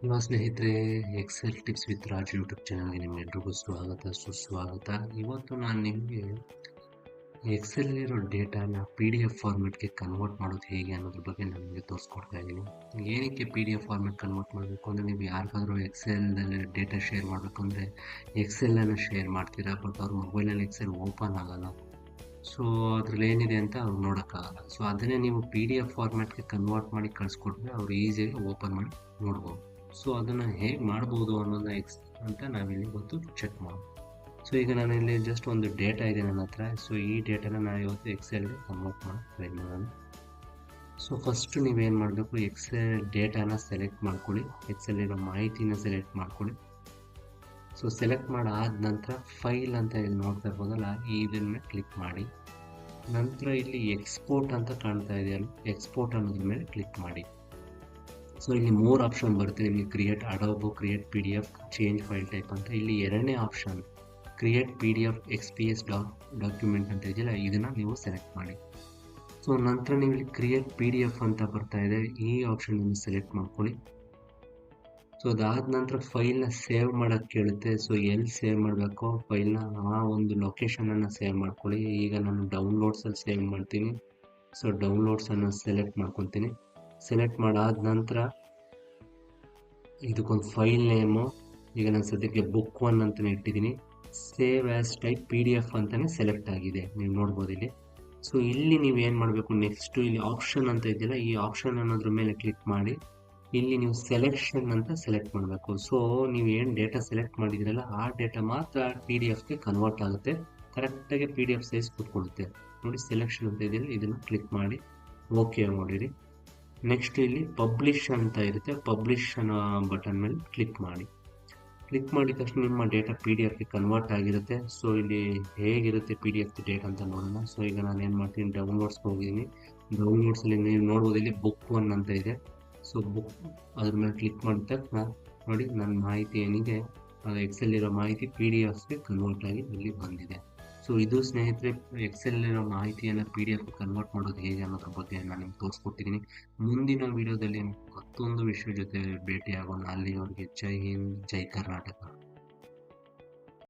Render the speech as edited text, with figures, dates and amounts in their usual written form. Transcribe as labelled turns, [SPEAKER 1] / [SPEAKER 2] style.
[SPEAKER 1] Hello ಸ್ನೇಹಿತರೆ, Excel tips with Raj YouTube ಚಾನಲ್ಗೆ ನಿಮ್ಮೆಲ್ರಿಗೂ ಸ್ವಾಗತ ಸುಸ್ವಾಗತ. ಇವತ್ತು ನಾನು ನಿಮಗೆ ಎಕ್ಸೆಲ್ನಲ್ಲಿರೋ ಡೇಟಾನ PDF ಫಾರ್ಮೆಟ್ಗೆ ಕನ್ವರ್ಟ್ ಮಾಡೋದು ಹೇಗೆ ಅನ್ನೋದ್ರ ಬಗ್ಗೆ ನಾನು ನಿಮಗೆ ತೋರಿಸ್ಕೊಡ್ತಾ ಇದ್ದೀನಿ. ಏನಕ್ಕೆ PDF ಫಾರ್ಮೆಟ್ ಕನ್ವರ್ಟ್ ಮಾಡಬೇಕು ಅಂದರೆ, ನೀವು ಯಾರಿಗಾದ್ರೂ ಎಕ್ಸೆಲ್ನಲ್ಲಿ ಡೇಟಾ ಶೇರ್ ಮಾಡಬೇಕಂದ್ರೆ ಎಕ್ಸೆಲನ್ನು ಶೇರ್ ಮಾಡ್ತೀರಾ, ಬಟ್ ಅವ್ರ ಮೊಬೈಲಲ್ಲಿ ಎಕ್ಸೆಲ್ ಓಪನ್ ಆಗಲ್ಲ. ಸೊ ಅದ್ರಲ್ಲಿ ಏನಿದೆ ಅಂತ ಅವ್ರು ನೋಡೋಕ್ಕಾಗಲ್ಲ. ಸೊ ಅದನ್ನೇ ನೀವು PDF ಫಾರ್ಮ್ಯಾಟ್ಗೆ ಕನ್ವರ್ಟ್ ಮಾಡಿ ಕಳಿಸ್ಕೊಟ್ರೆ ಅವ್ರು ಈಸಿಯಾಗಿ ಓಪನ್ ಮಾಡಿ ನೋಡ್ಬೋದು. ಸೊ ಅದನ್ನು ಹೇಗೆ ಮಾಡ್ಬೋದು ಅನ್ನೋದನ್ನ ಅಂತ ನಾವಿಲ್ಲಿ ಇವತ್ತು ಚೆಕ್ ಮಾಡೋಣ. ಸೊ ಈಗ ನಾನು ಇಲ್ಲಿ ಜಸ್ಟ್ ಒಂದು ಡೇಟಾ ಇದೆ ನನ್ನ ಹತ್ರ. ಸೊ ಈ ಡೇಟಾನ ನಾನು ಇವತ್ತು ಎಕ್ಸೆಲ್ಗೆ ಕನ್ವರ್ಟ್ ಮಾಡಿ ಟ್ರೈ ಮಾಡೋಣ. ಸೊ ಫಸ್ಟ್ ನೀವೇನು ಮಾಡಬೇಕು, ಎಕ್ಸೆಲ್ ಡೇಟಾನ ಸೆಲೆಕ್ಟ್ ಮಾಡ್ಕೊಳ್ಳಿ, ಎಕ್ಸೆಲ್ಲಿರೋ ಮಾಹಿತಿನ ಸೆಲೆಕ್ಟ್ ಮಾಡ್ಕೊಳ್ಳಿ. ಸೊ ಸೆಲೆಕ್ಟ್ ಮಾಡಾದ ನಂತರ ಫೈಲ್ ಅಂತ ಇಲ್ಲಿ ನೋಡ್ತಾ ಇರ್ಬೋದಲ್ಲ, ಇದನ್ನ ಕ್ಲಿಕ್ ಮಾಡಿ. ನಂತರ ಇಲ್ಲಿ ಎಕ್ಸ್ಪೋರ್ಟ್ ಅಂತ ಕಾಣ್ತಾ ಇದೆಯಲ್ಲ, ಎಕ್ಸ್ಪೋರ್ಟ್ ಅನ್ನೋದ್ರ ಮೇಲೆ ಕ್ಲಿಕ್ ಮಾಡಿ. ಸೊ ಇಲ್ಲಿ 3 ಆಪ್ಷನ್ ಬರುತ್ತೆ ನಿಮಗೆ, create adobe, create PDF, change file type ಅಂತ. ಇಲ್ಲಿ ಎರಡನೇ option create PDF XPS document ಅಂತ ಇದೆಯಲ್ಲ, ಇದನ್ನು ನೀವು ಸೆಲೆಕ್ಟ್ ಮಾಡಿ. ಸೊ ನಂತರ ನೀವು ಇಲ್ಲಿ ಕ್ರಿಯೇಟ್ PDF ಅಂತ ಬರ್ತಾ ಇದೆ, ಈ ಆಪ್ಷನ್ ನೀವು ಸೆಲೆಕ್ಟ್ ಮಾಡ್ಕೊಳ್ಳಿ. ಸೊ ಅದಾದ ನಂತರ ಫೈಲ್ನ ಸೇವ್ ಮಾಡೋಕ್ಕೆ ಕೇಳುತ್ತೆ. ಸೊ ಎಲ್ಲಿ ಸೇವ್ ಮಾಡಬೇಕು ಫೈಲ್ನ, ಆ ಒಂದು ಲೊಕೇಶನನ್ನು ಸೇವ್ ಮಾಡ್ಕೊಳ್ಳಿ. ಈಗ ನಾನು ಡೌನ್ಲೋಡ್ಸಲ್ಲಿ ಸೇವ್ ಮಾಡ್ತೀನಿ. ಸೊ ಡೌನ್ಲೋಡ್ಸನ್ನು ಸೆಲೆಕ್ಟ್ ಮಾಡ್ಕೊತೀನಿ. ಸೆಲೆಕ್ಟ್ ಮಾಡಾದ ನಂತರ ಇದಕ್ಕೊಂದು ಫೈಲ್ ನೇಮು, ಈಗ ನಾನು ಸದ್ಯಕ್ಕೆ book 1 ಅಂತಲೇ ಇಟ್ಟಿದ್ದೀನಿ. ಸೇವ್ ಆ್ಯಸ್ ಟೈಪ್ PDF ಅಂತಲೇ ಸೆಲೆಕ್ಟ್ ಆಗಿದೆ, ನೀವು ನೋಡ್ಬೋದು ಇಲ್ಲಿ. ಸೊ ಇಲ್ಲಿ ನೀವು ಏನು ಮಾಡಬೇಕು, ನೆಕ್ಸ್ಟು ಇಲ್ಲಿ ಆಪ್ಷನ್ ಅಂತ ಇದೆಯಲ್ಲ, ಈ ಆಪ್ಷನ್ ಅನ್ನೋದ್ರ ಮೇಲೆ ಕ್ಲಿಕ್ ಮಾಡಿ. ಇಲ್ಲಿ ನೀವು ಸೆಲೆಕ್ಷನ್ ಅಂತ ಸೆಲೆಕ್ಟ್ ಮಾಡಬೇಕು. ಸೊ ನೀವು ಏನು ಡೇಟಾ ಸೆಲೆಕ್ಟ್ ಮಾಡಿದ್ರಲ್ಲ, ಆ ಡೇಟಾ ಮಾತ್ರ PDFಗೆ ಕನ್ವರ್ಟ್ ಆಗುತ್ತೆ, ಕರೆಕ್ಟಾಗಿ PDF ಸೈಜ್ ಕೂತ್ಕೊಳ್ಳುತ್ತೆ ನೋಡಿ. ಸೆಲೆಕ್ಷನ್ ಅಂತ ಇದೆಯಲ್ಲ, ಇದನ್ನು ಕ್ಲಿಕ್ ಮಾಡಿ ಓಕೆ ಮಾಡಿರಿ. ನೆಕ್ಸ್ಟ್ ಇಲ್ಲಿ ಪಬ್ಲಿಷ್ ಅಂತ ಇರುತ್ತೆ, ಪಬ್ಲಿಷ್ ಅನ್ನೋ ಬಟನ್ ಮೇಲೆ ಕ್ಲಿಕ್ ಮಾಡಿ. ಕ್ಲಿಕ್ ಮಾಡಿದ ತಕ್ಷಣ ನಿಮ್ಮ ಡೇಟಾ PDFಗೆ ಕನ್ವರ್ಟ್ ಆಗಿರುತ್ತೆ. ಸೊ ಇಲ್ಲಿ ಹೇಗಿರುತ್ತೆ PDF ಡೇಟಾ ಅಂತ ನೋಡೋಣ. ಸೊ ಈಗ ನಾನು ಏನು ಮಾಡ್ತೀನಿ, ಡೌನ್ಲೋಡ್ಸ್ಗೆ ಹೋಗಿದ್ದೀನಿ. ಡೌನ್ಲೋಡ್ಸಲ್ಲಿ ನೀವು ನೋಡ್ಬೋದು ಇಲ್ಲಿ book 1 ಅಂತ ಇದೆ. ಸೊ ಅದ್ರ ಮೇಲೆ ಕ್ಲಿಕ್ ಮಾಡಿದ ತಕ್ಷಣ ನೋಡಿ, ನನ್ನ ಮಾಹಿತಿ ಏನಿದೆ ಅದು ಎಕ್ಸೆಲ್ಲಿರೋ ಮಾಹಿತಿ PDFಗೆ ಕನ್ವರ್ಟ್ ಆಗಿ ಇಲ್ಲಿ ಬಂದಿದೆ. ಸೊ ಇದು ಸ್ನೇಹಿತರೆ, ಎಕ್ಸೆಲ್ಲಿರೋ ಮಾಹಿತಿಯನ್ನು PDF ಕನ್ವರ್ಟ್ ಮಾಡೋದು ಹೇಗೆ ಅನ್ನೋದ್ರ ಬಗ್ಗೆ ನಾನು ನಿಮ್ಗೆ ತೋರಿಸ್ಕೊಟ್ಟಿದ್ದೀನಿ. ಮುಂದಿನ ವಿಡಿಯೋದಲ್ಲಿ ಮತ್ತೊಂದು ವಿಷಯ ಜೊತೆ ಭೇಟಿಯಾಗೋಣ. ಅಲ್ಲಿವರೆಗೆ ಜೈ ಹಿಂದ್, ಜೈ ಕರ್ನಾಟಕ.